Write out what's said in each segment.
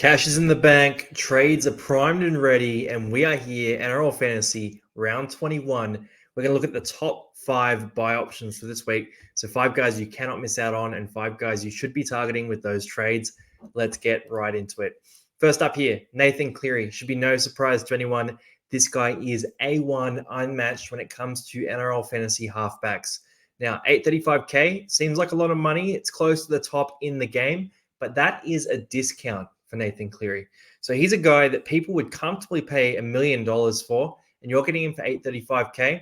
Cash is in the bank, trades are primed and ready, and we are here, NRL Fantasy, round 21. We're going to look at the top 5 buy options for this week. So 5 guys you cannot miss out on and 5 guys you should be targeting with those trades. Let's get right into it. First up here, Nathan Cleary. Should be no surprise to anyone. This guy is A1 unmatched when it comes to NRL Fantasy halfbacks. Now, 835K seems like a lot of money. It's close to the top in the game, but that is a discount for Nathan Cleary. So he's a guy that people would comfortably pay $1 million for, and you're getting him for 835K.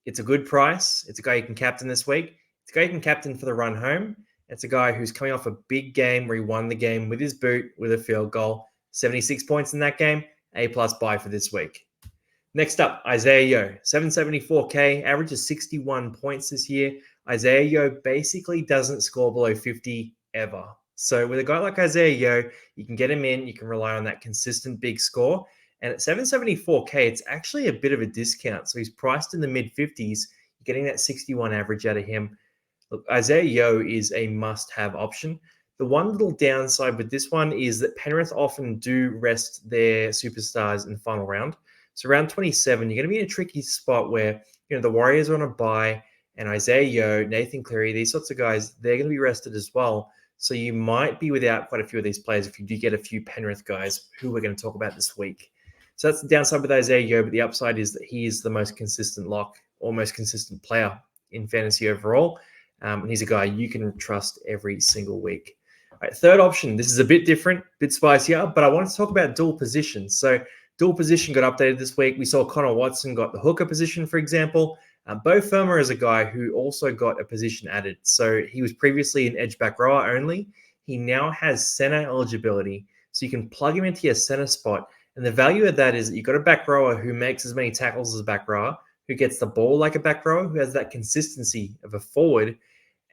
It's a good price. It's a guy you can captain this week. It's a guy you can captain for the run home. It's a guy who's coming off a big game where he won the game with his boot with a field goal. 76 points in that game. A+ buy for this week. Next up, Isaiah Yeo, 774K, average of 61 points this year. Isaiah Yeo basically doesn't score below 50 ever. So with a guy like Isaiah Yeo, you can get him in, you can rely on that consistent big score. And at 774K, it's actually a bit of a discount. So he's priced in the mid-50s. You're getting that 61 average out of him. Look, Isaiah Yeo is a must-have option. The one little downside with this one is that Penrith often do rest their superstars in the final round. So around 27, you're going to be in a tricky spot where, the Warriors are on a bye, and Isaiah Yeo, Nathan Cleary, these sorts of guys, they're going to be rested as well. So you might be without quite a few of these players if you do get a few Penrith guys who we're going to talk about this week. So that's the downside with Isaiah Yeo, but the upside is that he is the most consistent lock, or most consistent player in fantasy overall. And he's a guy you can trust every single week. All right, third option. This is a bit different, a bit spicier, but I wanted to talk about dual positions. So dual position got updated this week. We saw Connor Watson got the hooker position, for example. Bo Firma is a guy who also got a position added. So he was previously an edge back rower only. He now has center eligibility. So you can plug him into your center spot. And the value of that is that you've got a back rower who makes as many tackles as a back rower, who gets the ball like a back rower, who has that consistency of a forward.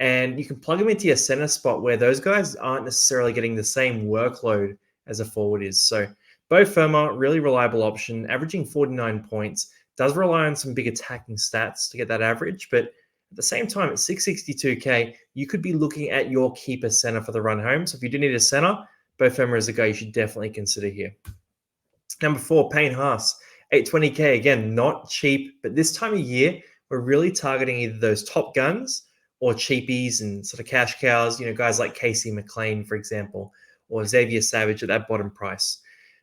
And you can plug him into your center spot where those guys aren't necessarily getting the same workload as a forward is. So Bo Firma, really reliable option, averaging 49 points. Does rely on some big attacking stats to get that average, but at the same time, at 662K, you could be looking at your keeper center for the run home. So if you do need a center, Bo Firma is a guy you should definitely consider here. Number 4, Payne Haas, 820K. Again, not cheap, but this time of year, we're really targeting either those top guns or cheapies and sort of cash cows, guys like Casey McLean, for example, or Xavier Savage at that bottom price.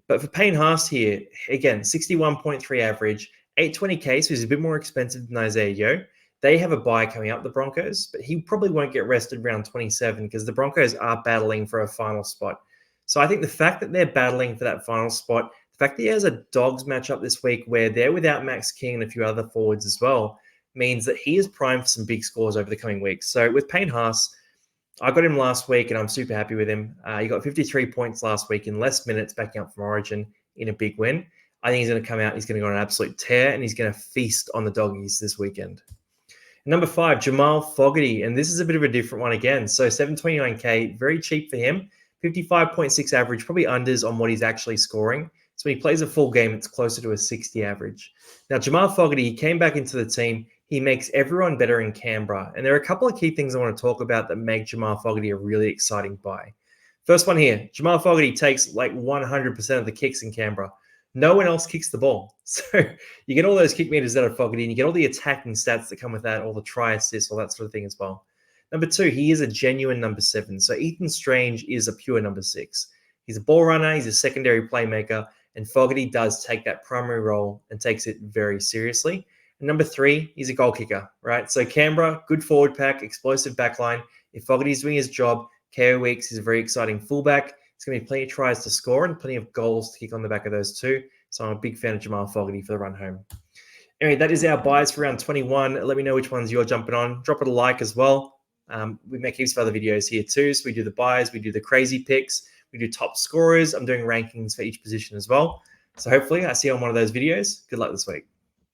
But for Payne Haas here, again, 61.3 average, 820K, so he's a bit more expensive than Isaiah Yeo. They have a bye coming up, the Broncos, but he probably won't get rested around 27 because the Broncos are battling for a final spot. So I think the fact that they're battling for that final spot, the fact that he has a Dogs matchup this week where they're without Max King and a few other forwards as well, means that he is primed for some big scores over the coming weeks. So with Payne Haas, I got him last week and I'm super happy with him. He got 53 points last week in less minutes backing up from Origin in a big win. I think he's going to come out, he's going to go on an absolute tear, and he's going to feast on the Doggies this weekend. Number 5, Jamal Fogarty, and this is a bit of a different one again. So 729K, very cheap for him. 55.6 average, probably unders on what he's actually scoring. So when he plays a full game, it's closer to a 60 average. Now, Jamal Fogarty, he came back into the team. He makes everyone better in Canberra. And there are a couple of key things I want to talk about that make Jamal Fogarty a really exciting buy. First one here, Jamal Fogarty takes like 100% of the kicks in Canberra. No one else kicks the ball. So you get all those kick meters out of Fogarty, and you get all the attacking stats that come with that, all the try assists, all that sort of thing as well. Number 2, he is a genuine number 7. So Ethan Strange is a pure number 6. He's a ball runner, he's a secondary playmaker, and Fogarty does take that primary role and takes it very seriously. And number 3, he's a goal kicker, right? So Canberra, good forward pack, explosive backline. If Fogarty's doing his job, KO Weeks is a very exciting fullback. It's going to be plenty of tries to score and plenty of goals to kick on the back of those two. So I'm a big fan of Jamal Fogarty for the run home. Anyway, that is our buys for round 21. Let me know which ones you're jumping on. Drop it a like as well. We make heaps of other videos here too. So we do the buys, we do the crazy picks, we do top scorers. I'm doing rankings for each position as well. So hopefully I see you on one of those videos. Good luck this week.